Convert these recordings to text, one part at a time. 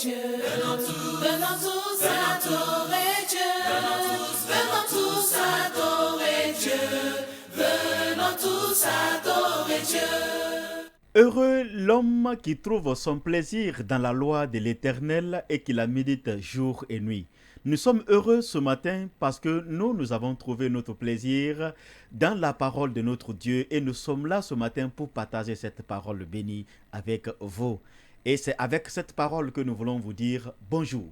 Dieu. Venons tous adorer Dieu. Venons tous adorer Dieu. Venons tous adorer Dieu. Heureux l'homme qui trouve son plaisir dans la loi de l'Éternel et qui la médite jour et nuit. Nous sommes heureux ce matin parce que nous avons trouvé notre plaisir dans la parole de notre Dieu et nous sommes là ce matin pour partager cette parole bénie avec vous. Et c'est avec cette parole que nous voulons vous dire bonjour.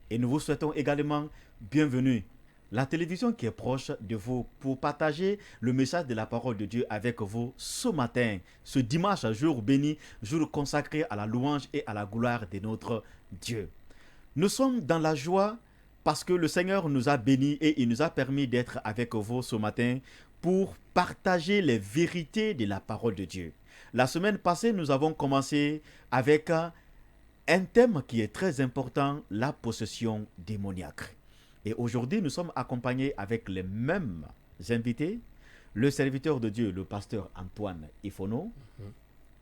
Et nous vous souhaitons également bienvenue. La télévision qui est proche de vous pour partager le message de la parole de Dieu avec vous ce matin, ce dimanche, jour béni, jour consacré à la louange et à la gloire de notre Dieu. Nous sommes dans la joie parce que le Seigneur nous a bénis et il nous a permis d'être avec vous ce matin pour partager les vérités de la parole de Dieu. La semaine passée, nous avons commencé avec un thème qui est très important, la possession démoniaque. Et aujourd'hui, nous sommes accompagnés avec les mêmes invités, le serviteur de Dieu, le pasteur Antoine Ifono,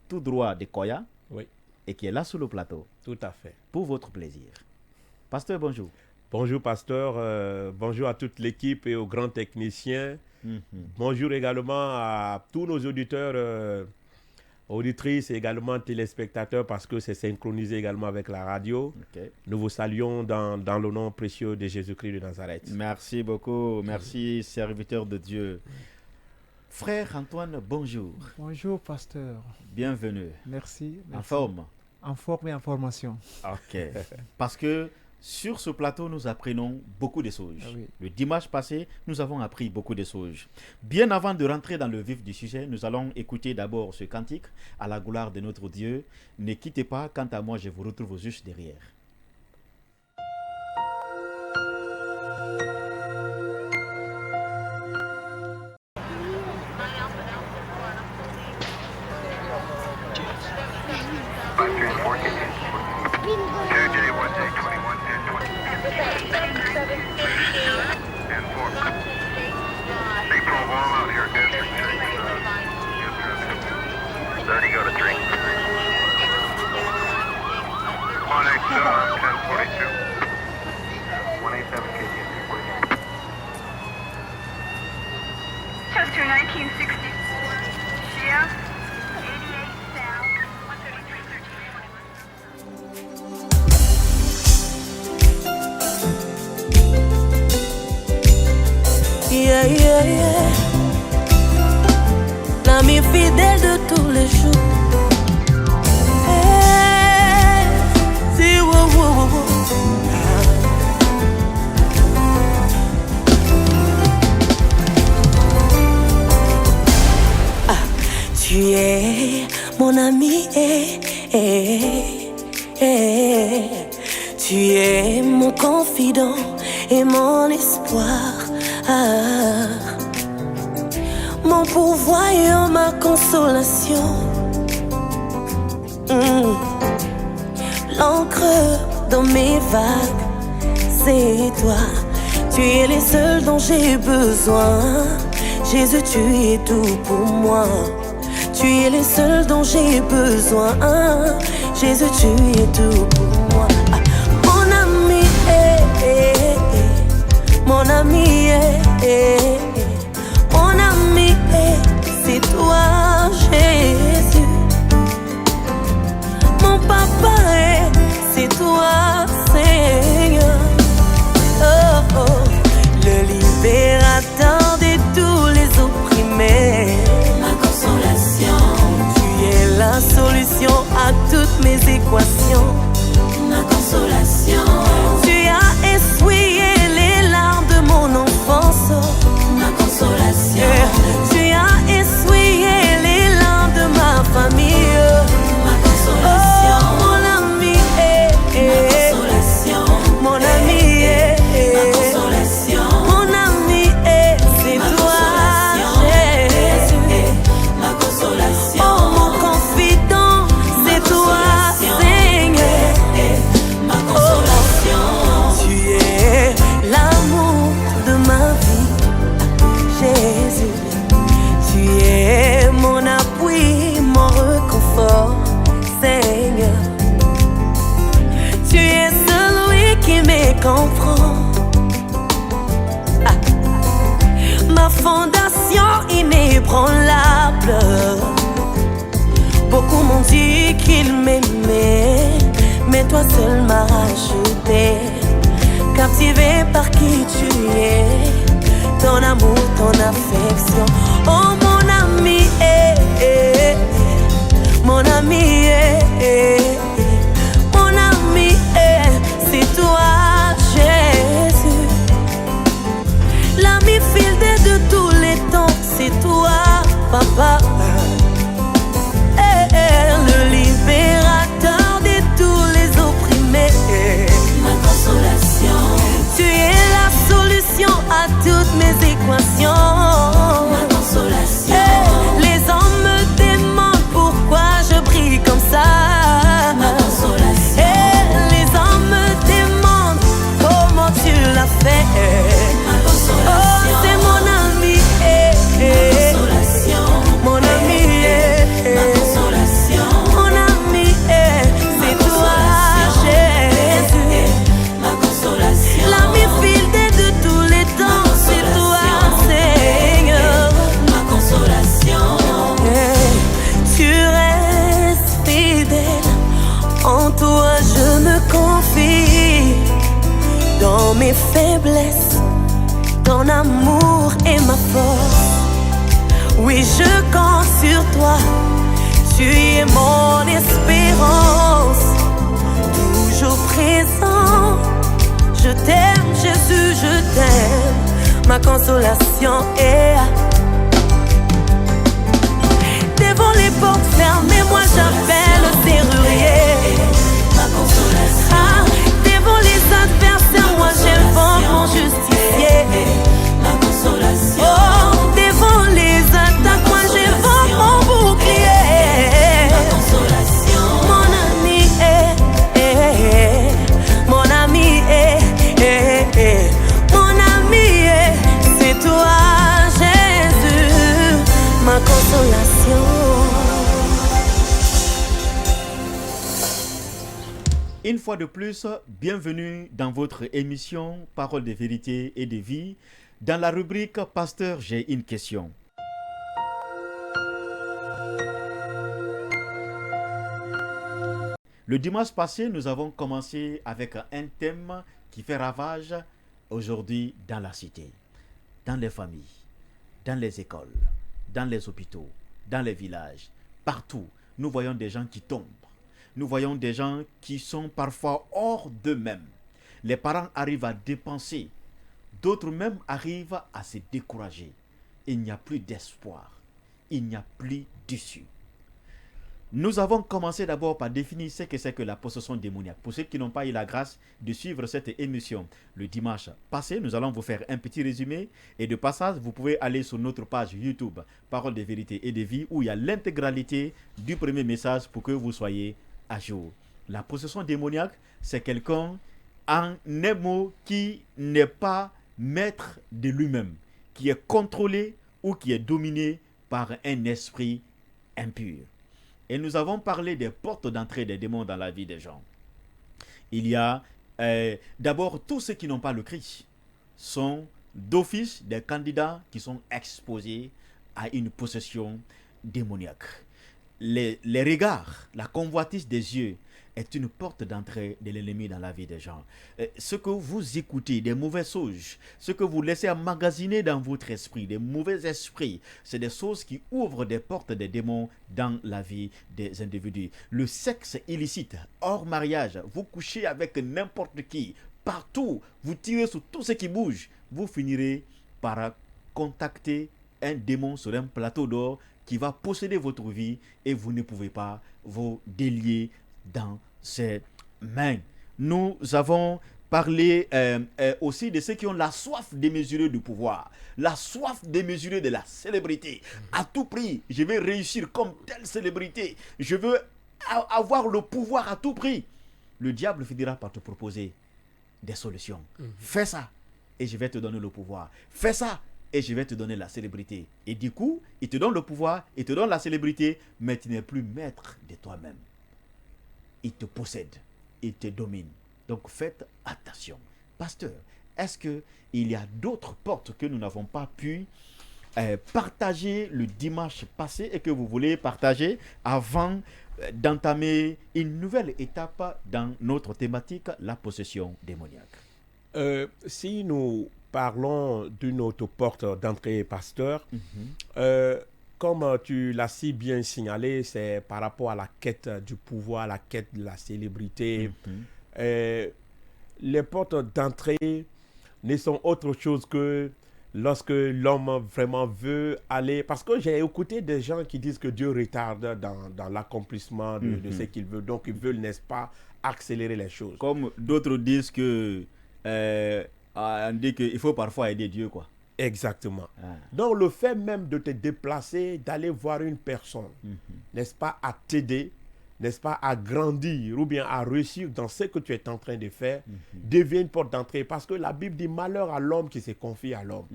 tout droit de Koya, oui, et qui est là sur le plateau. Tout à fait. Pour votre plaisir. Pasteur, bonjour. Bonjour, pasteur. Bonjour à toute l'équipe et aux grands techniciens. Bonjour également à tous nos auditeurs, auditrices et également téléspectateurs parce que c'est synchronisé également avec la radio. Okay. Nous vous saluons dans le nom précieux de Jésus-Christ de Nazareth. Merci beaucoup. Merci, serviteur de Dieu. Frère Antoine, bonjour. Bonjour, pasteur. Bienvenue. Merci. En forme? En forme et en formation. Ok. Parce que sur ce plateau, nous apprenons beaucoup de choses. Ah oui. Le dimanche passé, nous avons appris beaucoup de choses. Bien avant de rentrer dans le vif du sujet, nous allons écouter d'abord ce cantique à la gloire de notre Dieu. Ne quittez pas, quant à moi, je vous retrouve juste derrière. Chester 1960. Shia 88 South 133 Yeah, yeah, yeah. L'ami fidèle de tous les jours. Hey, si, wow, wow, wow, wow. Tu es mon ami, tu es mon confident et mon espoir, mon pourvoyeur, ma consolation, l'encre dans mes vagues, c'est toi. Tu es le seul dont j'ai besoin. Jésus, tu es tout pour moi. Tu es le seul dont j'ai besoin. Jésus, tu es tout pour moi. Mon ami, mon ami, mon ami, c'est toi, Jésus. Mon papa, c'est toi, Seigneur. Oh, oh, le libérateur de tous les opprimés. La solution à toutes mes équations. Ma consolation. Tu as essuyé les larmes de mon enfance. Ma consolation. Tu as essuyé les larmes de ma famille. Ma consolation. Oh, mon ami, ma consolation. Mon ami, ma consolation. Mon ami, c'est toi, Jésus. Ma consolation. Oh, mon confident, c'est toi, Seigneur. Ma consolation. comprends. Ma fondation inébranlable. Beaucoup m'ont dit qu'ils m'aimaient, mais toi seul m'as rajouté. Captivé par qui tu es, ton amour, ton affection. Oh mon ami, mon ami, mon ami, c'est toi Jésus. L'ami fidèle de tous les temps, c'est toi Papa. Le libérateur de tous les opprimés. Ma consolation. Tu es la solution à toutes mes équations. Ma consolation. Les hommes me demandent pourquoi je brille comme ça. Ma consolation. Les hommes me demandent comment tu l'as fait. Ma consolation. Oh, c'est mon ami. Ma consolation. Mon ami. Ma consolation. Mon ami, c'est toi Jésus. Ma consolation. L'ami fidèle de tous les temps, c'est toi Seigneur. Ma consolation. Tu restes fidèle, en toi je me confie. Dans mes faiblesses, ton amour est ma force. Oui, je compte sur toi. Tu es mon espérance, toujours présent. Je t'aime, Jésus, je t'aime. Ma consolation est devant les portes fermées, moi j'appelle le serrurier. Ma consolation. Devant les adversaires, moi j'invoque mon justicier. Ma consolation. Oh, devant les attaques, moi j'invoque mon bouclier. Ma consolation. Mon ami, mon ami, mon ami, c'est toi Jésus, ma consolation. Une fois de plus, bienvenue dans votre émission Parole de vérité et de vie. Dans la rubrique Pasteur, j'ai une question. Le dimanche passé, nous avons commencé avec un thème qui fait ravage aujourd'hui dans la cité, dans les familles, dans les écoles, dans les hôpitaux, dans les villages, partout. Nous voyons des gens qui tombent. Nous voyons des gens qui sont parfois hors d'eux-mêmes. Les parents arrivent à dépenser. D'autres même arrivent à se décourager. Il n'y a plus d'espoir. Il n'y a plus d'issue. Nous avons commencé d'abord par définir ce que c'est que la possession démoniaque. Pour ceux qui n'ont pas eu la grâce de suivre cette émission le dimanche passé, nous allons vous faire un petit résumé. Et de passage, vous pouvez aller sur notre page YouTube, Parole de vérité et de vie, où il y a l'intégralité du premier message pour que vous soyez à jour. La possession démoniaque, c'est quelqu'un, en un mot, qui n'est pas maître de lui-même, qui est contrôlé ou qui est dominé par un esprit impur. Et nous avons parlé des portes d'entrée des démons dans la vie des gens. Il y a d'abord tous ceux qui n'ont pas le Christ sont d'office des candidats qui sont exposés à une possession démoniaque. Les regards, la convoitise des yeux est une porte d'entrée de l'ennemi dans la vie des gens. Ce que vous écoutez, des mauvaises choses, ce que vous laissez emmagasiner dans votre esprit, des mauvais esprits, c'est des choses qui ouvrent des portes des démons dans la vie des individus. Le sexe illicite, hors mariage, vous couchez avec n'importe qui, partout, vous tirez sur tout ce qui bouge, vous finirez par contacter un démon sur un plateau d'or qui va posséder votre vie et vous ne pouvez pas vous délier dans ses mains. Nous avons parlé aussi de ceux qui ont la soif démesurée du pouvoir, la soif démesurée de la célébrité. À tout prix, je vais réussir comme telle célébrité. Je veux avoir le pouvoir à tout prix. Le diable finira par te proposer des solutions. Fais ça et je vais te donner le pouvoir. Fais ça et je vais te donner la célébrité. Et du coup, il te donne le pouvoir, il te donne la célébrité, mais tu n'es plus maître de toi-même. Il te possède, il te domine. Donc faites attention. pasteur, est-ce qu'il y a d'autres portes que nous n'avons pas pu partager le dimanche passé et que vous voulez partager avant d'entamer une nouvelle étape dans notre thématique, la possession démoniaque? Si nous parlons d'une autre porte d'entrée, pasteur, comme tu l'as si bien signalé, c'est par rapport à la quête du pouvoir, la quête de la célébrité. Les portes d'entrée ne sont autre chose que lorsque l'homme vraiment veut aller... Parce que j'ai écouté des gens qui disent que Dieu retarde dans l'accomplissement de ce qu'il veut. Donc, ils veulent, n'est-ce pas, accélérer les choses. Comme d'autres disent que... on dit qu'il faut parfois aider Dieu, quoi. Exactement. Donc, le fait même de te déplacer, d'aller voir une personne, n'est-ce pas, à t'aider, n'est-ce pas, à grandir ou bien à réussir dans ce que tu es en train de faire, devient une porte d'entrée. Parce que la Bible dit malheur à l'homme qui se confie à l'homme.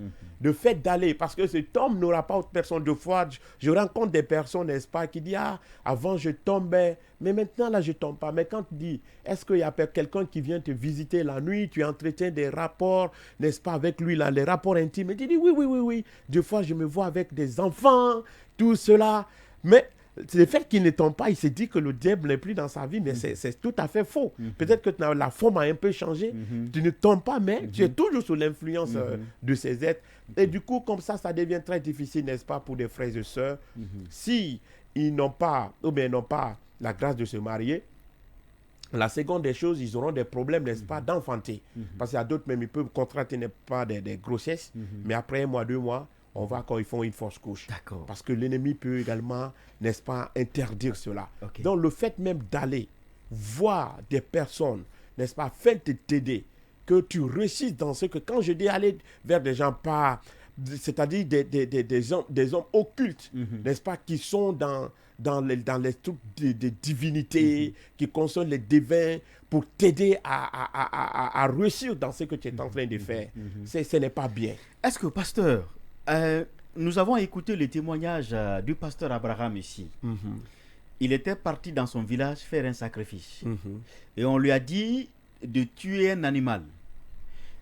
Le fait d'aller, parce que cet homme n'aura pas autre personne. De fois, je rencontre des personnes, n'est-ce pas, qui disent, avant je tombais, mais maintenant là je tombe pas. Mais quand tu dis, est-ce qu'il y a quelqu'un qui vient te visiter la nuit, tu entretiens des rapports, n'est-ce pas, avec lui, là, les rapports intimes, et tu dis, oui. Des fois je me vois avec des enfants, tout cela, mais... le fait qu'il ne tombe pas, il se dit que le diable n'est plus dans sa vie, mais c'est tout à fait faux. Peut-être que la forme a un peu changé, tu ne tombes pas, mais tu es toujours sous l'influence de ces êtres. Et du coup, comme ça devient très difficile, n'est-ce pas, pour des frères et sœurs, si ils n'ont pas, ou bien n'ont pas la grâce de se marier. La seconde des choses, ils auront des problèmes, n'est-ce pas, d'enfanter. Parce qu'il y a d'autres, même, ils peuvent contracter, n'est-ce pas, des grossesses, mais après 1 mois, 2 mois, on voit quand ils font une fausse couche. D'accord. Parce que l'ennemi peut également, n'est-ce pas, interdire cela. Donc, le fait même d'aller voir des personnes, n'est-ce pas, afin de t'aider, que tu réussisses dans ce que, quand je dis aller vers des gens pas, c'est-à-dire des hommes occultes, n'est-ce pas, qui sont dans les trucs de divinité, qui consomment les divins pour t'aider à réussir dans ce que tu es en train de faire. Ce n'est pas bien. Est-ce que, pasteur, nous avons écouté le témoignage du pasteur Abraham ici. Il était parti dans son village faire un sacrifice. Et on lui a dit de tuer un animal.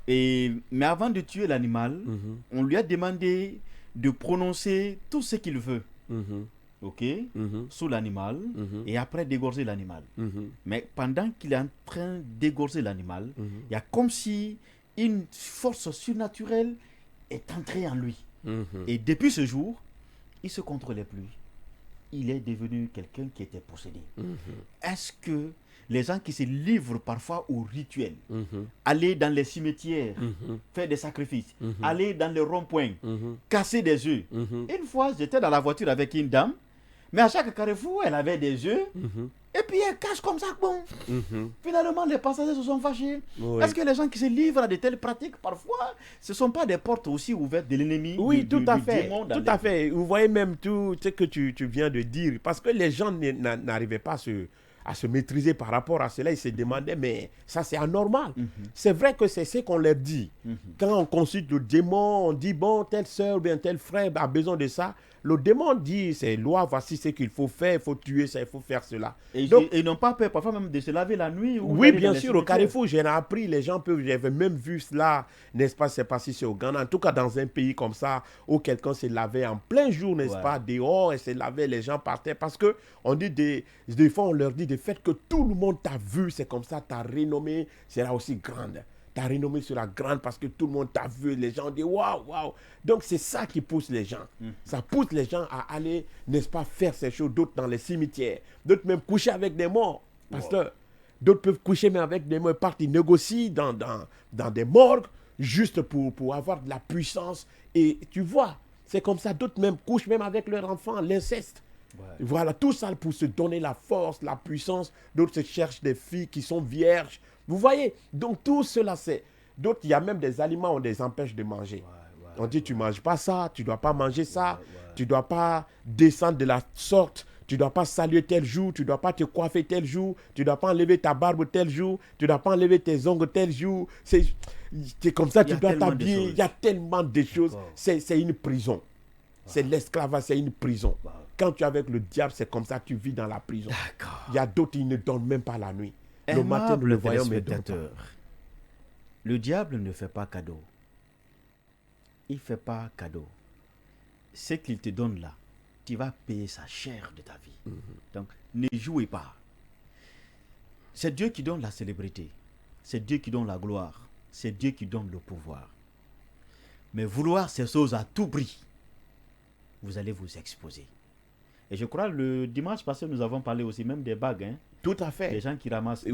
Mais avant de tuer l'animal, on lui a demandé de prononcer tout ce qu'il veut. Sous l'animal, et après d'égorger l'animal. Mais pendant qu'il est en train d'égorger l'animal, il y a comme si une force surnaturelle est entrée en lui. Et depuis ce jour, il ne se contrôlait plus. Il est devenu quelqu'un qui était possédé. Est-ce que les gens qui se livrent parfois au rituel, aller dans les cimetières, faire des sacrifices, aller dans les ronds-points, casser des œufs. Une fois, j'étais dans la voiture avec une dame, mais à chaque carrefour, elle avait des œufs, et puis elle cache comme ça, bon. Finalement, les passagers se sont fâchés. Est-ce que les gens qui se livrent à de telles pratiques, parfois, ce ne sont pas des portes aussi ouvertes de l'ennemi? Oui, tout à fait. Tout à fait. Vous voyez même tout ce que tu viens de dire, parce que les gens n'arrivaient pas à se maîtriser par rapport à cela. Ils se demandaient, mais ça c'est anormal. C'est vrai que c'est ce qu'on leur dit. Quand on consulte le démon, on dit, bon, telle soeur ou bien tel frère a besoin de ça. Le démon dit, c'est loi, voici ce qu'il faut faire, il faut tuer ça, il faut faire cela. Et donc, ils n'ont pas peur parfois même de se laver la nuit? Oui, bien sûr, au Carrefour, j'ai appris, les gens peuvent, j'avais même vu cela, n'est-ce pas, c'est pas si c'est au Ghana, en tout cas dans un pays comme ça, où quelqu'un se lavait en plein jour, n'est-ce pas, dehors, et se lavait, les gens partaient, parce que on dit des fois, on leur dit, du fait que tout le monde t'a vu, c'est comme ça, ta renommée sera aussi grande. Ta renommée sera grande parce que tout le monde t'a vu. Les gens disent waouh, waouh. Donc c'est ça qui pousse les gens. Ça pousse les gens à aller, n'est-ce pas, faire ces choses. D'autres dans les cimetières. D'autres même coucher avec des morts. Pasteur. D'autres peuvent coucher même avec des morts. Ils négocient dans des morgues juste pour avoir de la puissance. Et tu vois, c'est comme ça. D'autres même couchent même avec leurs enfants, l'inceste. Voilà, tout ça pour se donner la force, la puissance. D'autres se cherchent des filles qui sont vierges. Vous voyez, donc tout cela, c'est... D'autres, il y a même des aliments, on les empêche de manger. On dit, tu ne manges pas ça, tu ne dois pas manger ça, tu ne dois pas descendre de la sorte, tu ne dois pas saluer tel jour, tu ne dois pas te coiffer tel jour, tu ne dois pas enlever ta barbe tel jour, tu ne dois pas enlever tes ongles tel jour. C'est comme ça, tu dois t'habiller. Il y a tellement de choses. C'est une prison. C'est l'esclavage, c'est une prison. Quand tu es avec le diable, c'est comme ça, tu vis dans la prison. Il y a d'autres, ils ne dorment même pas la nuit. Le matin, nous le voyons, mais Le diable ne fait pas cadeau. Il ne fait pas cadeau. Ce qu'il te donne là, tu vas payer sa chair de ta vie. Donc, ne jouez pas. C'est Dieu qui donne la célébrité. C'est Dieu qui donne la gloire. C'est Dieu qui donne le pouvoir. Mais vouloir ces choses à tout prix, vous allez vous exposer. Et je crois le dimanche passé, nous avons parlé aussi même des bagues. Hein? Tout à fait. Des gens qui ramassent des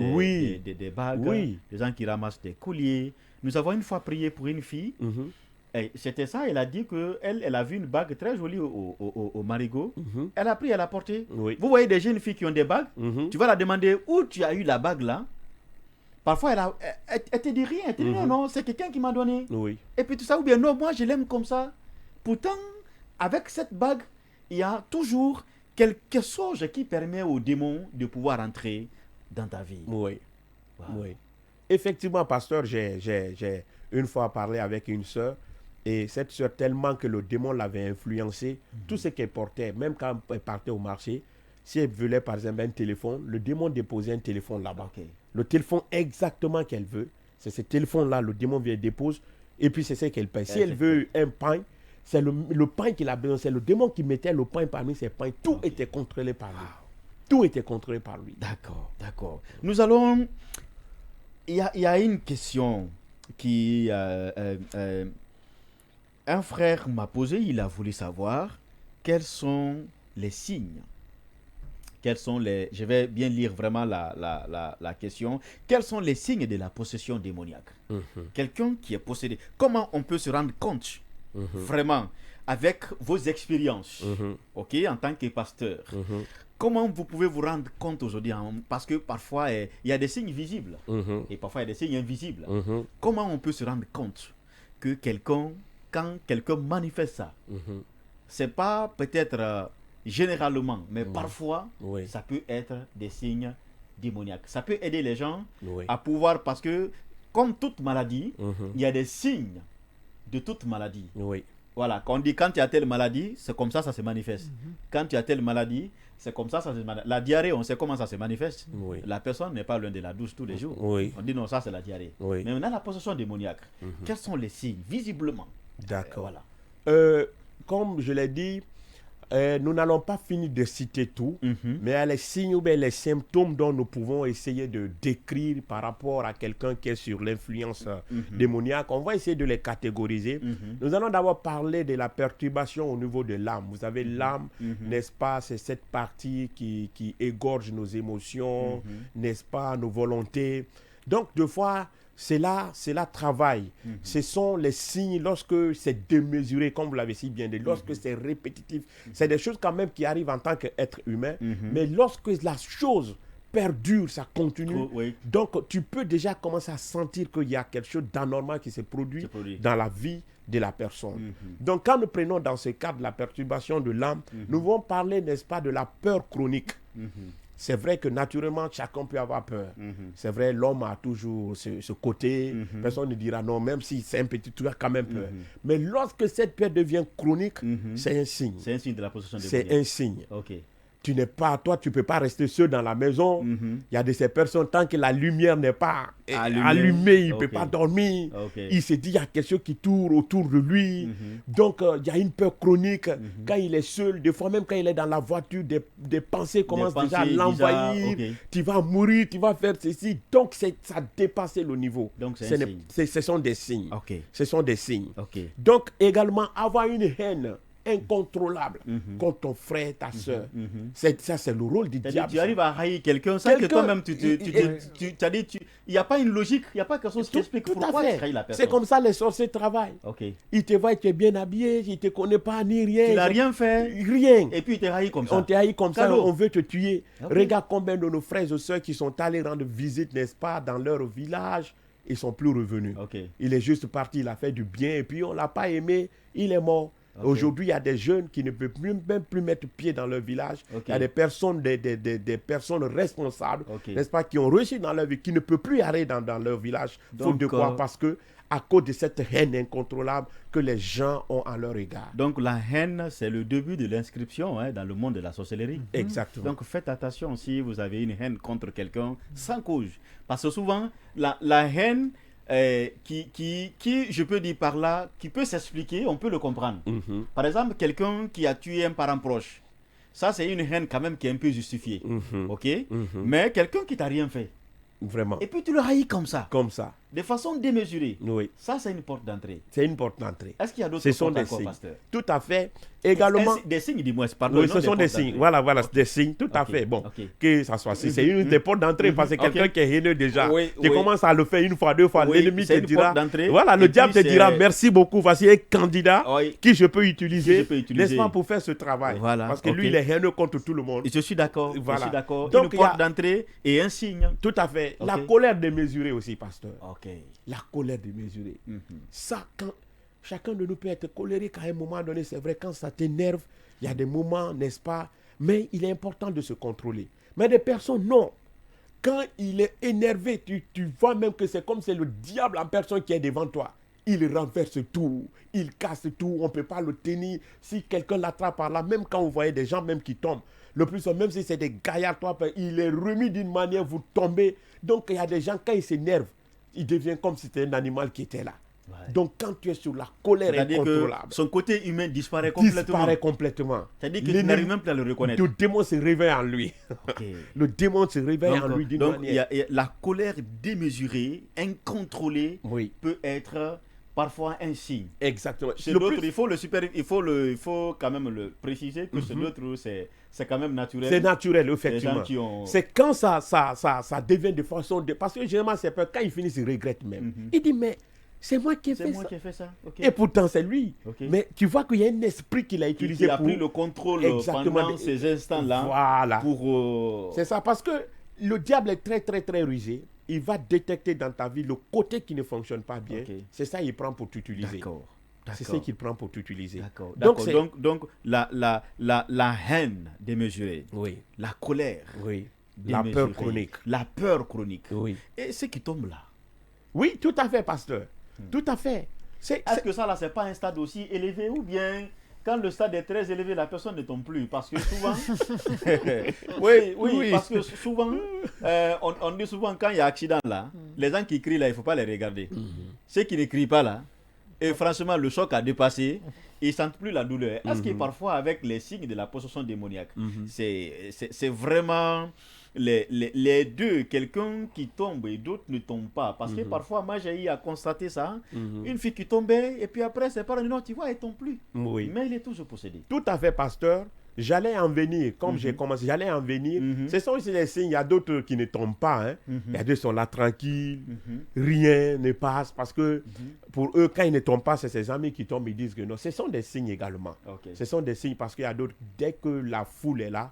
bagues, des gens qui ramassent des colliers. Nous avons une fois prié pour une fille. Et c'était ça, elle a dit qu'elle a vu une bague très jolie au marigot. Elle a pris, elle a porté. Oui. Vous voyez des jeunes filles qui ont des bagues. Tu vas la demander où tu as eu la bague là. Parfois, elle te dit rien. Elle te dit non, c'est quelqu'un qui m'a donné. Oui. Et puis tout ça, ou bien non, moi je l'aime comme ça. Pourtant, avec cette bague, il y a toujours quelque chose qui permet aux démons de pouvoir entrer dans ta vie. Oui. Wow. Oui. Effectivement, pasteur, j'ai une fois parlé avec une sœur. Et cette sœur, tellement que le démon l'avait influencé, tout ce qu'elle portait, même quand elle partait au marché, si elle voulait par exemple un téléphone, le démon déposait un téléphone là-bas. Okay. Le téléphone exactement qu'elle veut, c'est ce téléphone-là, le démon vient dépose, et puis c'est ce qu'elle paye. Si elle veut un pain, c'est le pain qu'il a besoin, c'est le démon qui mettait le pain parmi ses pains. Tout était contrôlé par lui. Tout était contrôlé par lui. D'accord, d'accord. Nous allons... Il y a une question qui... un frère m'a posé, il a voulu savoir quels sont les signes. Quels sont les... Je vais bien lire vraiment la question. Quels sont les signes de la possession démoniaque? Quelqu'un qui est possédé. Comment on peut se rendre compte vraiment avec vos expériences, ok, en tant que pasteur? Comment vous pouvez vous rendre compte aujourd'hui? Parce que parfois, il y a des signes visibles et parfois, il y a des signes invisibles. Comment on peut se rendre compte que quand quelqu'un manifeste ça, c'est pas peut-être généralement, mais parfois, ça peut être des signes démoniaques. Ça peut aider les gens à pouvoir, parce que comme toute maladie, il y a des signes de toute maladie. Voilà, quand on dit quand tu as telle maladie, c'est comme ça se manifeste. Quand tu as telle maladie, c'est comme ça se manifeste. La diarrhée, on sait comment ça se manifeste. La personne n'est pas loin de la douche tous les jours. On dit non, ça c'est la diarrhée. Mais maintenant, la possession démoniaque, quels sont les signes visiblement? D'accord. Voilà. Comme je l'ai dit, nous n'allons pas finir de citer tout, mais il y a les signes ou bien les symptômes dont nous pouvons essayer de décrire par rapport à quelqu'un qui est sur l'influence démoniaque. On va essayer de les catégoriser. Nous allons d'abord parler de la perturbation au niveau de l'âme. Vous savez, l'âme, n'est-ce pas, c'est cette partie qui égorge nos émotions, n'est-ce pas, nos volontés. Donc, deux fois, c'est là travail. Ce sont les signes lorsque c'est démesuré, comme vous l'avez si bien dit, lorsque c'est répétitif. C'est des choses quand même qui arrivent en tant qu'être humain. Mais lorsque la chose perdure, ça continue. Donc, tu peux déjà commencer à sentir qu'il y a quelque chose d'anormal qui se produit dans la vie de la personne. Donc, quand nous prenons dans ce cas de la perturbation de l'âme, nous allons parler, n'est-ce pas, de la peur chronique. C'est vrai que naturellement, chacun peut avoir peur. C'est vrai, l'homme a toujours ce côté. Personne ne dira non, même si c'est un petit, tu as quand même peur. Mais lorsque cette peur devient chronique, c'est un signe. C'est un signe de la possession démoniaque. C'est un signe. Ok. Tu n'es pas, toi, tu ne peux pas rester seul dans la maison. Il y a de ces personnes, tant que la lumière n'est pas allumée, il ne peut pas dormir. Il se dit, il y a quelque chose qui tourne autour de lui. Donc, il y a une peur chronique. Quand il est seul, des fois même quand il est dans la voiture, des pensées commencent déjà à l'envahir. Tu vas mourir, tu vas faire ceci. Donc, ça a dépassé le niveau. Donc, ce sont des signes. Ce sont des signes. Donc, également, avoir une haine incontrôlable contre ton frère, ta soeur. Ça, c'est le rôle du diable. Tu arrives à haïr quelqu'un sans que toi-même, il n'y a pas une logique, il n'y a pas quelque chose qui explique pourquoi tu haïs la personne. C'est comme ça les sorciers travaillent. Ils te voient, tu es bien habillé, ils ne te connaissent pas ni rien. Tu n'as rien fait. Rien. Et puis ils te haïssent comme ça. On te haït comme ça, on veut te tuer. Regarde combien de nos frères et soeurs qui sont allés rendre visite, n'est-ce pas, dans leur village, ils ne sont plus revenus. Il est juste parti, il a fait du bien et puis on ne l'a pas aimé, il est mort. Aujourd'hui, il y a des jeunes qui ne peuvent même plus mettre pied dans leur village. Il y a des personnes, des personnes responsables, n'est-ce pas, qui ont réussi dans leur vie, qui ne peuvent plus aller dans leur village. Faute de quoi? Parce que à cause de cette haine incontrôlable que les gens ont à leur égard. Donc la haine, c'est le début de l'inscription dans le monde de la sorcellerie. Exactement. Donc faites attention si vous avez une haine contre quelqu'un sans cause. Parce que souvent, la haine qui, je peux dire par là, qui peut s'expliquer, on peut le comprendre. Par exemple, quelqu'un qui a tué un parent proche, ça c'est une haine quand même qui est un peu justifiée. Ok. Mais quelqu'un qui t'a rien fait, Vraiment. et puis tu le haïs comme ça, Comme ça. de façon démesurée, Oui. ça c'est une porte d'entrée. C'est une porte d'entrée. Est-ce qu'il y a d'autres Ce sont portes des encore, signes. pasteur? Tout à fait. Également. Des signes, dis-moi, pardon. Oui, non ce sont des portes signes. d'entrée. Voilà, Ok. des signes, tout à Ok, fait. Bon, ok. que ça soit. Si c'est une des portes d'entrée, parce que quelqu'un Ok. qui est haineux déjà, Oui, qui oui. commence à le faire une fois, deux fois, Oui, l'ennemi te c'est une dira. porte d'entrée. Voilà, le Et diable te puis, dira c'est- merci beaucoup, voici un candidat Oui. qui je peux utiliser, Que je peux utiliser. n'est-ce pas, pour faire ce travail. Voilà, Parce que ok. lui, il est haineux contre tout le monde. Je suis d'accord. Voilà. Je suis d'accord. Donc, Une il y a- porte d'entrée et un signe. Tout à fait. La Ok. colère démesurée aussi, pasteur. Ok. La colère démesurée. Mhm. Ça, quand chacun de nous peut être colérique à un moment donné, c'est vrai, quand ça t'énerve, il y a des moments, n'est-ce pas? Mais il est important de se contrôler. Mais des personnes, non. Quand il est énervé, tu vois même que c'est comme c'est le diable en personne qui est devant toi. Il renverse tout, il casse tout, on ne peut pas le tenir. Si quelqu'un l'attrape par là, même quand vous voyez des gens même qui tombent, le plus souvent, même si c'est des gaillards, toi, il est remis d'une manière, vous tombez. Donc il y a des gens, quand ils s'énervent, il devient comme si c'était un animal qui était là. Ouais. Donc quand tu es sur la colère C'est-à-dire que incontrôlable, son côté humain disparaît complètement. disparaît complètement. C'est-à-dire que tu n'arrives même plus à le reconnaître. Le démon se réveille en lui. Ok. Le démon se réveille en lui Donc, d'une donc, manière. il y a la colère démesurée, incontrôlée, Oui, peut être parfois un signe. exactement. Chez Le l'autre, plus- il faut quand même le préciser que chez l'autre, c'est quand même naturel. C'est naturel, Les effectivement. gens qui ont... C'est quand ça devient de façon... Parce que généralement, c'est peur. Quand il finit, il regrette même. Il dit, mais c'est moi qui ai C'est fait moi ça. qui ai fait ça. Ok. Et pourtant, c'est lui. Ok. Mais tu vois qu'il y a un esprit qu'il a Qui utilisé a pour... pris le contrôle Exactement. pendant ces instants-là Voilà. pour... C'est ça, parce que le diable est très, très, très rusé. Il va détecter dans ta vie le côté qui ne fonctionne pas bien. Ok. C'est ça qu'il prend pour t'utiliser. D'accord. C'est D'accord. ce qu'il prend pour t'utiliser. D'accord. Donc, D'accord. c'est- Donc, la haine démesurée, Oui, la colère oui. La démesurée, peur chronique. La peur chronique. Oui. Et ce qui tombe là, Oui, tout à fait, pasteur. Tout à fait. est-ce que ça là, c'est pas un stade aussi élevé ou bien quand le stade est très élevé, la personne ne tombe plus? Parce que souvent, oui, parce que souvent, on dit souvent quand il y a accident là, les gens qui crient là, il ne faut pas les regarder. Ceux qui ne crient pas là, et franchement, le choc a dépassé, ils ne sentent plus la douleur. Est-ce que parfois, avec les signes de la possession démoniaque, c'est vraiment les deux, quelqu'un qui tombe et d'autres ne tombent pas? Parce que parfois, moi, j'ai eu à constater ça. Une fille qui tombait, et puis après, ses parents disent non, tu vois, elle ne tombe plus. Oui. Mais il est toujours possédé. Tout à fait, pasteur. J'allais en venir, comme j'ai commencé, j'allais en venir. Ce sont aussi les signes, il y a d'autres qui ne tombent pas. Hein. Il y a d'autres qui sont là tranquilles, rien ne passe. Parce que pour eux, quand ils ne tombent pas, c'est ses amis qui tombent, ils disent que non. Ce sont des signes également. Ok. Ce sont des signes parce qu'il y a d'autres, dès que la foule est là,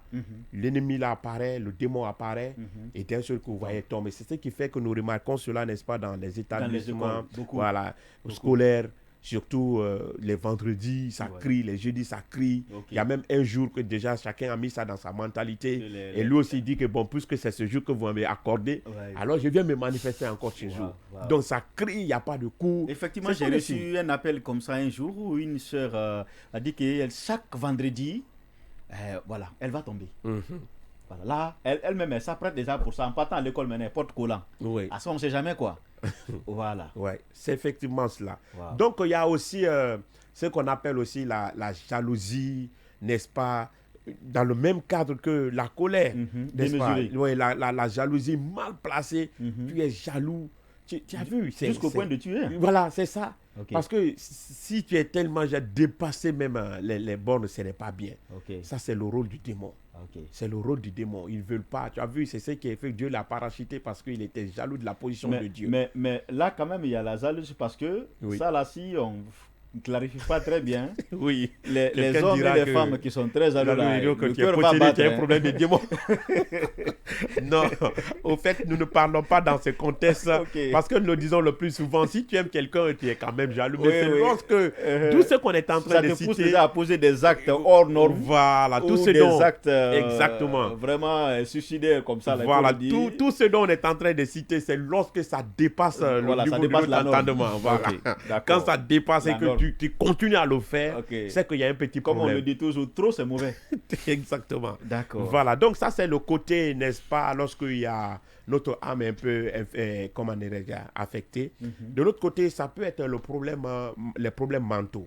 l'ennemi là apparaît, le démon apparaît, et d'un seul coup, vous voyez tomber. C'est ce qui fait que nous remarquons cela, n'est-ce pas, dans les établissements écoles, beaucoup. voilà, scolaires. Surtout les vendredis, ça crie, les jeudis, ça crie. Ok. Il y a même un jour que déjà chacun a mis ça dans sa mentalité. Les- Et lui aussi dit que bon, puisque c'est ce jour que vous m'avez accordé, Ouais. alors je viens me manifester encore ce jour. wow. Donc ça crie, il n'y a pas de coup. Effectivement, Ce j'ai sont des signes. reçu un appel comme ça un jour où une sœur a dit que chaque vendredi, voilà, elle va tomber. Voilà, là, elle-même, elle s'apprête déjà pour ça. En partant à l'école, maintenant, elle porte collant. Oui. À ça, on ne sait jamais quoi. Voilà. Ouais, c'est effectivement cela. Wow. Donc, il y a aussi ce qu'on appelle aussi la jalousie, n'est-ce pas, dans le même cadre que la colère, n'est-ce pas? Démesurée. Ouais, la jalousie mal placée, tu es jaloux. Tu as vu? Jusqu'au point de tuer. Voilà, c'est ça. Ok. Parce que si tu es tellement dépassé même les bornes, ce n'est pas bien. Ok. Ça, c'est le rôle du démon. Ok. C'est le rôle du démon. Ils ne veulent pas. Tu as vu, c'est ce qui a fait que Dieu l'a parachuté parce qu'il était jaloux de la position de Dieu. Mais là, quand même, il y a la jalousie parce que Oui. ça, là, si on ne clarifie pas très bien, Oui. les Quelqu'un hommes dira et les que- femmes qui sont très jaloux, là, Jaloux, que le tu es cœur va possédé, battre. tu as un hein. problème de démon. Non, au fait, nous ne parlons pas dans ce contexte Ok. parce que nous le disons le plus souvent, si tu aimes quelqu'un, tu es quand même jaloux. Oui, Mais c'est oui. lorsque tout ce qu'on est en train Ça de te pousse citer, déjà à poser des actes hors normes. voilà, tout ou ce des dont, actes exactement. vraiment suicidaires comme ça. là, voilà, il faut le dire. tout ce dont on est en train de citer, c'est lorsque ça dépasse Voilà, le ça niveau dépasse de la notre norme. entendement. Voilà. Ok, d'accord. Quand ça dépasse et La que norme. tu continues à le faire, Ok. c'est qu'il y a un petit Comme on problème. le dit toujours, trop c'est mauvais. Exactement. D'accord. Voilà, donc ça c'est le côté, n'est-ce pas, lorsqu'il y a notre âme un peu, comment dirais-je, affectée. De l'autre côté, ça peut être le problème, les problèmes mentaux,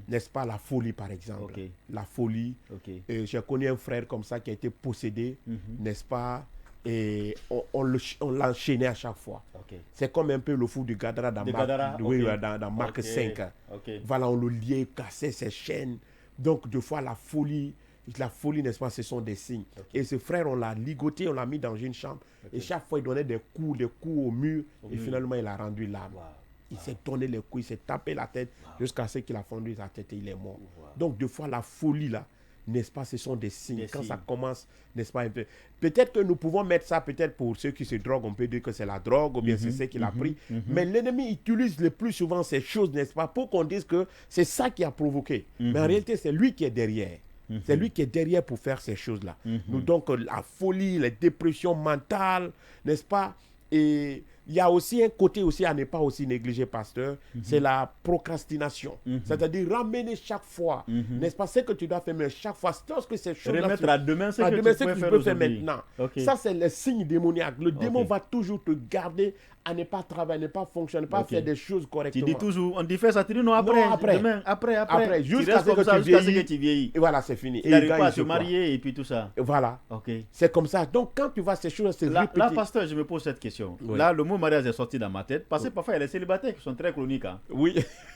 n'est-ce pas, la folie par exemple. Ok. La folie. Ok. J'ai connu un frère comme ça qui a été possédé, n'est-ce pas, et on l'enchaînait à chaque fois. Ok. C'est comme un peu le fou du Gadara dans, De Gadara, oui, ok. dans Marc Ok. 5. Ok. Voilà, on le liait, cassait ses chaînes. Donc, deux fois, la folie, n'est-ce pas, ce sont des signes. Et ce frère, on l'a ligoté, on l'a mis dans une chambre. Et chaque fois, il donnait des coups au mur. Et finalement, il a rendu l'âme. Wow. Il s'est donné les coups, il s'est tapé la tête jusqu'à ce qu'il a fondu sa tête et il est mort. Donc, deux fois, la folie, là, n'est-ce pas, ce sont des signes. Quand ça commence, n'est-ce pas, un peu. Peut-être que nous pouvons mettre ça, peut-être pour ceux qui se droguent, on peut dire que c'est la drogue ou bien c'est ce qu'il a pris. Mais l'ennemi utilise le plus souvent ces choses, n'est-ce pas, pour qu'on dise que c'est ça qui a provoqué. Mais en réalité, c'est lui qui est derrière. C'est lui qui est derrière pour faire ces choses-là. Nous, donc, la folie, les dépressions mentales, n'est-ce pas? Et il y a aussi un côté aussi à ne pas aussi négliger, pasteur, c'est la procrastination. C'est-à-dire ramener chaque fois, n'est-ce pas, ce que tu dois faire, mais chaque fois, lorsque ces choses-là... Remettre à demain ce à que demain, tu ce peux que tu faire peux faire aujourd'hui. maintenant. Ok. Ça, c'est le signe démoniaque. Le démon Ok. va toujours te garder à ne pas travailler, ne pas fonctionner, ne pas Ok. faire des choses Tu correctement. dis toujours, on dit fais ça, tu dis non après, Non, après. demain, après. Après, Tu jusqu'à restes ce comme que ça, tu jusqu'à ce vieillis. que tu vieillis. Et voilà, c'est fini. Tu Et n'arrives il pas à gagne te sur toi. marier et puis tout ça. Et voilà. Ok. C'est comme ça. Donc, quand tu vois ces choses se Là, répéter... pasteur, je me pose cette question. Oui. Là, le mot mariage est sorti dans ma tête parce que parfois, il y a les célibataires qui sont très chroniques. Hein. Oui,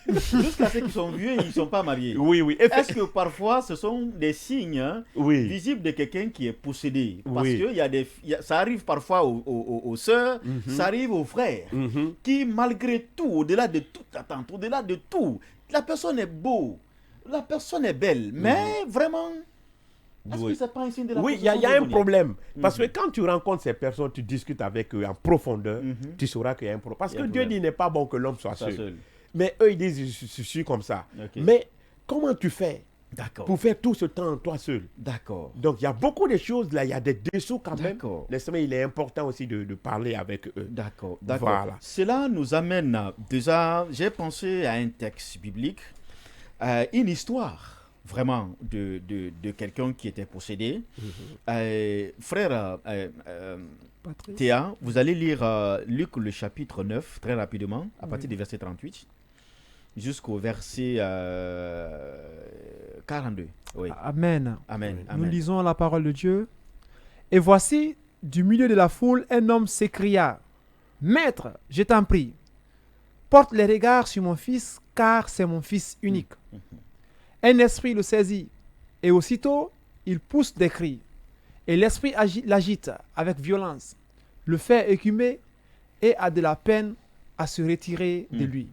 Jusqu'à ceux qui sont vieux, ils ne sont pas mariés. oui. Est-ce que parfois, ce sont des signes Oui. visibles de quelqu'un qui est possédé? Parce Oui. que ça arrive parfois aux sœurs, ça arrive aux frères, qui malgré tout, au-delà de toute attente, au-delà de tout, la personne est beau, la personne est belle, mais vraiment, est-ce Oui. que c'est pas un signe de la Oui, il y a un démoniaque? problème. Parce que quand tu rencontres ces personnes, tu discutes avec eux en profondeur, tu sauras qu'il y a un problème. Parce Il y a que un Dieu problème. dit n'est pas bon que l'homme soit Ça seul. seul. Mais eux, ils disent, je suis comme ça. Ok. Mais comment tu fais D'accord. pour faire tout ce temps toi seul? D'accord. Donc, il y a beaucoup de choses là, il y a des dessous quand même. D'accord. Mais il est important aussi de parler avec eux. D'accord, d'accord. Voilà. Cela nous amène déjà, j'ai pensé à un texte biblique, une histoire vraiment de quelqu'un qui était possédé. Frère Patrice. Théa, vous allez lire Luc le chapitre 9 très rapidement, à partir du verset 38 jusqu'au verset 42. Oui. Amen. Amen. Nous Amen. lisons la parole de Dieu. Et voici, du milieu de la foule, un homme s'écria, « Maître, je t'en prie, porte les regards sur mon fils, car c'est mon fils unique. Un esprit le saisit, et aussitôt, il pousse des cris. Et l'esprit l'agite avec violence, le fait écumer et a de la peine à se retirer de lui.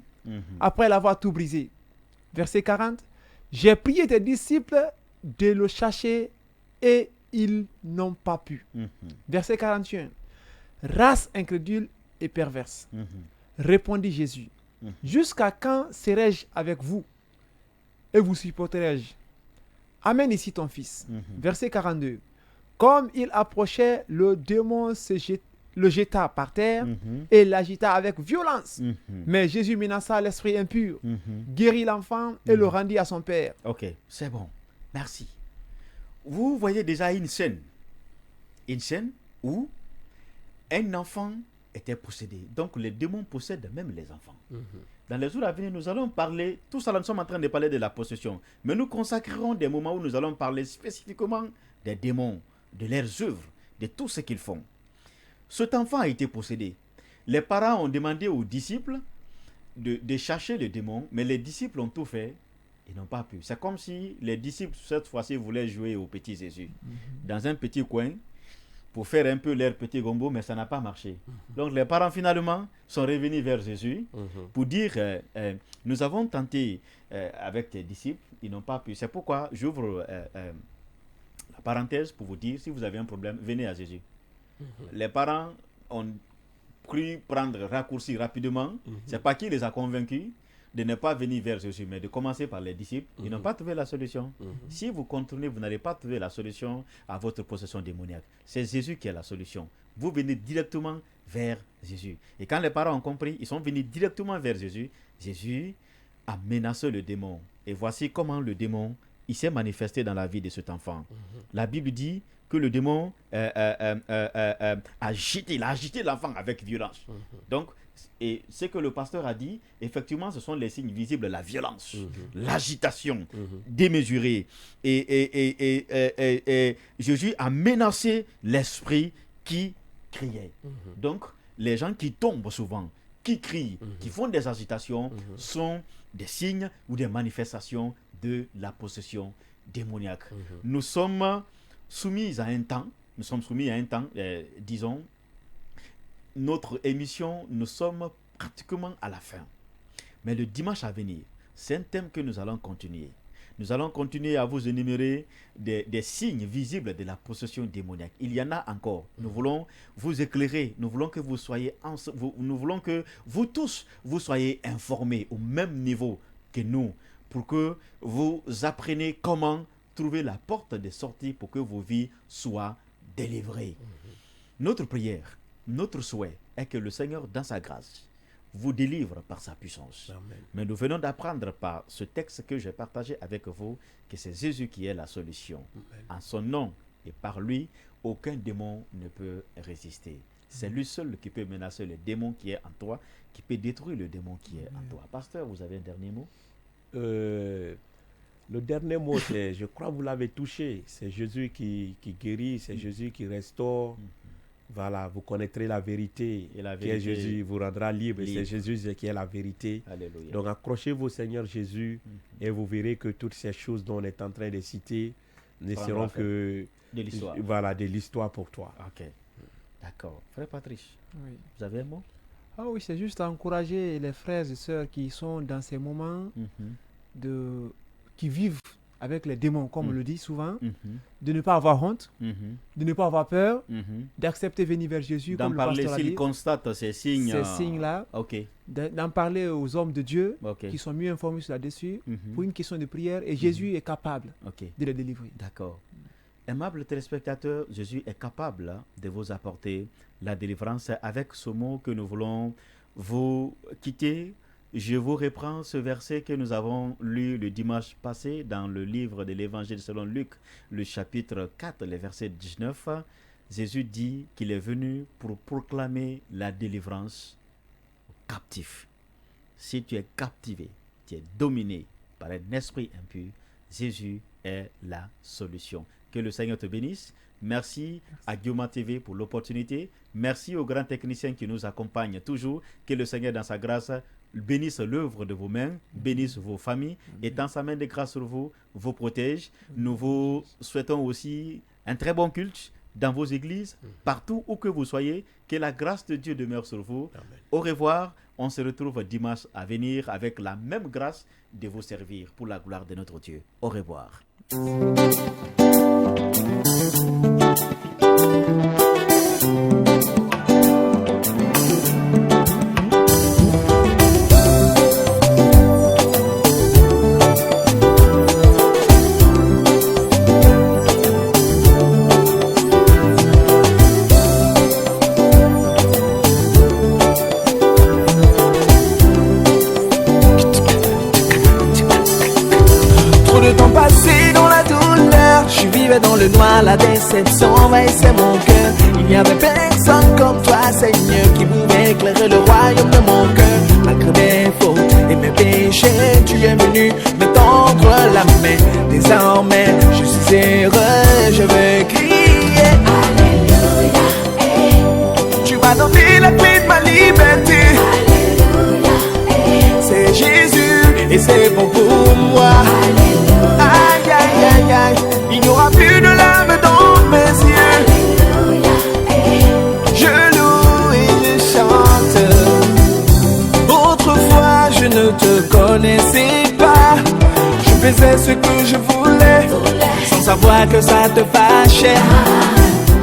Après l'avoir tout brisé. Verset 40. J'ai prié tes disciples de le chercher et ils n'ont pas pu. Verset 41. Race incrédule et perverse. Répondit Jésus. Jusqu'à quand serai-je avec vous et vous supporterai-je? Amène ici ton fils. Verset 42. Comme il approchait, le démon le jeta par terre et l'agita avec violence. Mais Jésus menaça l'esprit impur, guérit l'enfant et le rendit à son père. Ok, c'est bon. Merci. Vous voyez déjà une scène où un enfant était possédé. Donc les démons possèdent même les enfants. Dans les jours à venir, nous allons parler, tout ça, nous sommes en train de parler de la possession, mais nous consacrerons des moments où nous allons parler spécifiquement des démons, de leurs œuvres, de tout ce qu'ils font. Cet enfant a été possédé. Les parents ont demandé aux disciples de chercher le démon, mais les disciples ont tout fait, ils n'ont pas pu. C'est comme si les disciples, cette fois-ci, voulaient jouer au petit Jésus, dans un petit coin, pour faire un peu leur petit gombo, mais ça n'a pas marché. Donc les parents, finalement, sont revenus vers Jésus pour dire, nous avons tenté avec tes disciples, ils n'ont pas pu. C'est pourquoi j'ouvre la parenthèse pour vous dire, si vous avez un problème, venez à Jésus. Les parents ont cru prendre raccourci rapidement. C'est pas qui les a convaincus de ne pas venir vers Jésus, mais de commencer par les disciples. Ils n'ont pas trouvé la solution. Si vous continuez, vous n'allez pas trouver la solution à votre possession démoniaque. C'est Jésus qui est la solution. Vous venez directement vers Jésus. Et quand les parents ont compris, ils sont venus directement vers Jésus. Jésus a menacé le démon. Et voici comment le démon, il s'est manifesté dans la vie de cet enfant. La Bible dit que le démon a agité l'enfant avec violence. Donc, et ce que le pasteur a dit, effectivement, ce sont les signes visibles, la violence, l'agitation démesurée. Et Jésus a menacé l'esprit qui criait. Donc, les gens qui tombent souvent, qui crient, qui font des agitations, sont des signes ou des manifestations de la possession démoniaque. Nous sommes soumis à un temps, disons, notre émission, nous sommes pratiquement à la fin. Mais le dimanche à venir, c'est un thème que nous allons continuer. Nous allons continuer à vous énumérer des signes visibles de la possession démoniaque. Il y en a encore. Nous voulons vous éclairer. Nous voulons que vous soyez, nous voulons que vous tous, vous soyez informés au même niveau que nous, pour que vous appreniez comment trouver la porte de sortie pour que vos vies soient délivrées. Notre prière, notre souhait est que le Seigneur, dans sa grâce, vous délivre par sa puissance. Amen. Mais nous venons d'apprendre par ce texte que j'ai partagé avec vous que c'est Jésus qui est la solution. Amen. En son nom et par lui, aucun démon ne peut résister. C'est lui seul qui peut menacer le démon qui est en toi, qui peut détruire le démon qui est en toi. Pasteur, vous avez un dernier mot? Le dernier mot, c'est, je crois que vous l'avez touché, c'est Jésus qui guérit, c'est Jésus qui restaure. Voilà, vous connaîtrez la vérité, Et la qui est vérité Jésus, vous rendra libre. libre. C'est Jésus qui est la vérité. Alléluia. Donc accrochez-vous au Seigneur Jésus et vous verrez que toutes ces choses dont on est en train de citer ne Prendra seront fin. que De l'histoire. voilà, de l'histoire pour toi. Ok. D'accord. Frère Patrice, Oui. vous avez un mot? Ah oui, c'est juste encourager les frères et sœurs qui sont dans ces moments qui vivent avec les démons, comme on le dit souvent, de ne pas avoir honte, de ne pas avoir peur, d'accepter venir vers Jésus, D'en comme le parler pasteur a s'il dit. constate ces signes. Ces signes-là, Ok. d'en parler aux hommes de Dieu Ok. qui sont mieux informés là-dessus Mhm. pour une question de prière et Jésus est capable Ok. de les délivrer. D'accord. Aimables téléspectateurs, Jésus est capable de vous apporter la délivrance. Avec ce mot que nous voulons vous quitter, je vous reprends ce verset que nous avons lu le dimanche passé dans le livre de l'Évangile selon Luc, le chapitre 4, le verset 19. Jésus dit qu'il est venu pour proclamer la délivrance aux captifs. Si tu es captivé, tu es dominé par un esprit impur, Jésus est la solution. Que le Seigneur te bénisse. Merci à Guillaume TV pour l'opportunité. Merci aux grands techniciens qui nous accompagnent toujours. Que le Seigneur, dans sa grâce, bénisse l'œuvre de vos mains, bénisse vos familles, étend sa main de grâce sur vous, vous protège. Nous vous souhaitons aussi un très bon culte dans vos églises, partout où que vous soyez. Que la grâce de Dieu demeure sur vous. Amen. Au revoir. On se retrouve dimanche à venir avec la même grâce de vous servir pour la gloire de notre Dieu. Au revoir. Trop de temps passé dans la douleur, je vivais dans le noir, la déception envahissait mon cœur. Il n'y avait personne comme toi, Seigneur, qui pouvait éclairer le royaume de mon cœur. Malgré mes fautes et mes péchés, tu es venu me tendre la main. Désormais, je suis heureux, je veux crier Alléluia. Tu m'as donné la clé de ma liberté. C'est Jésus et c'est bon pour moi. Aïe, aïe, aïe, aïe, il n'y aura plus de larmes dans mes yeux. Je loue et je chante. Autrefois, je ne te connaissais pas. Je faisais ce que je voulais, sans savoir que ça te fâchait.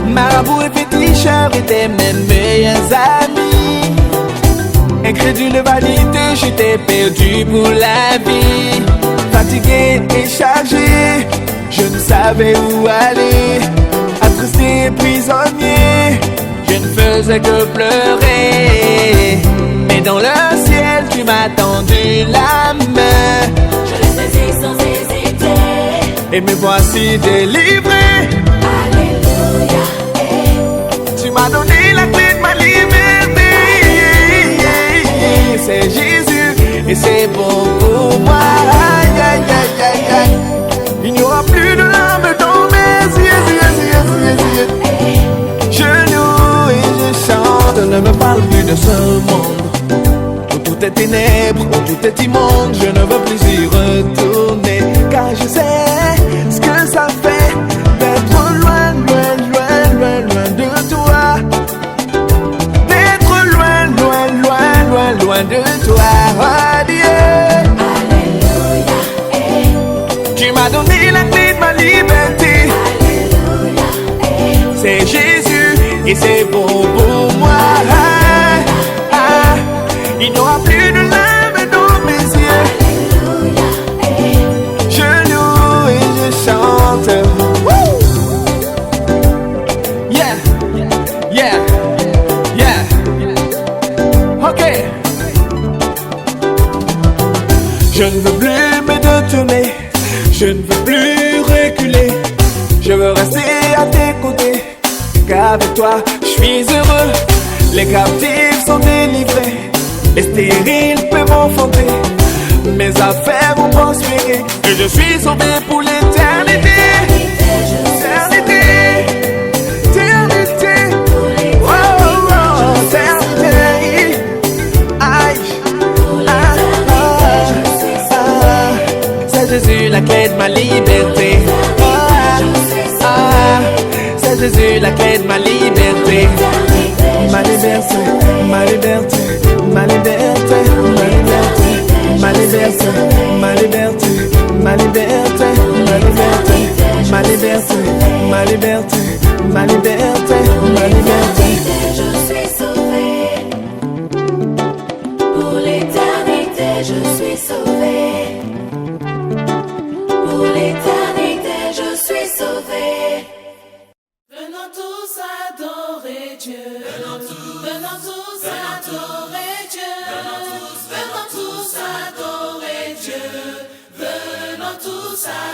Marabout et féticheur étaient mes meilleurs amis. Incrédule vanité, j'étais perdu pour la vie. Fatigué et chargé, je ne savais où aller. Attristé et prisonnier, je ne faisais que pleurer. Mais dans le ciel, tu m'as tendu la main. et me voici délivré. Alléluia. Tu m'as donné la clé de ma liberté. C'est Jésus et c'est bon pour moi. Aïe, aïe, aïe, aïe, aïe. Il n'y aura plus de larmes dans mes yeux. Je loue et je chante. Ne me parle plus de ce monde où tout est ténèbres, où tout est immonde. Je ne veux plus y retourner, car je sais ce que ça fait d'être loin, loin, loin, loin, loin de toi. D'être loin, loin, loin, loin, loin de toi. Oh Dieu, Alléluia. tu m'as donné la clé de ma liberté. Alléluia. C'est Jésus et c'est bon pour moi. Il n'y aura plus de larmes dans mes yeux. Alléluia. Je loue et je chante. Woo! Yeah, yeah, yeah. Ok. Je ne veux plus me détourner. Je ne veux plus reculer. Je veux rester à tes côtés. Qu'avec toi, je suis heureux. Les captifs sont délivrés. Les stériles peuvent enfanter. Mes affaires vont prospérer. Et je suis sauvé pour l'éternité. Éternité. Éternité. Oh, oh, oh, éternité. Aïe. C'est Jésus la clé de ma liberté. C'est Jésus la clé de ma liberté. Ma liberté, ma liberté, ma liberté, ma liberté, ma liberté, ma liberté, ma liberté, ma liberté, ma liberté, ma liberté, ma liberté, ma liberté. Je suis sauvé. Pour l'éternité, je suis sauvé. Pour l'éternité, je suis sauvé. Venons tous adorer Dieu. Venons tous adorer Dieu. Venons tous adorer Dieu. Venons tous adorer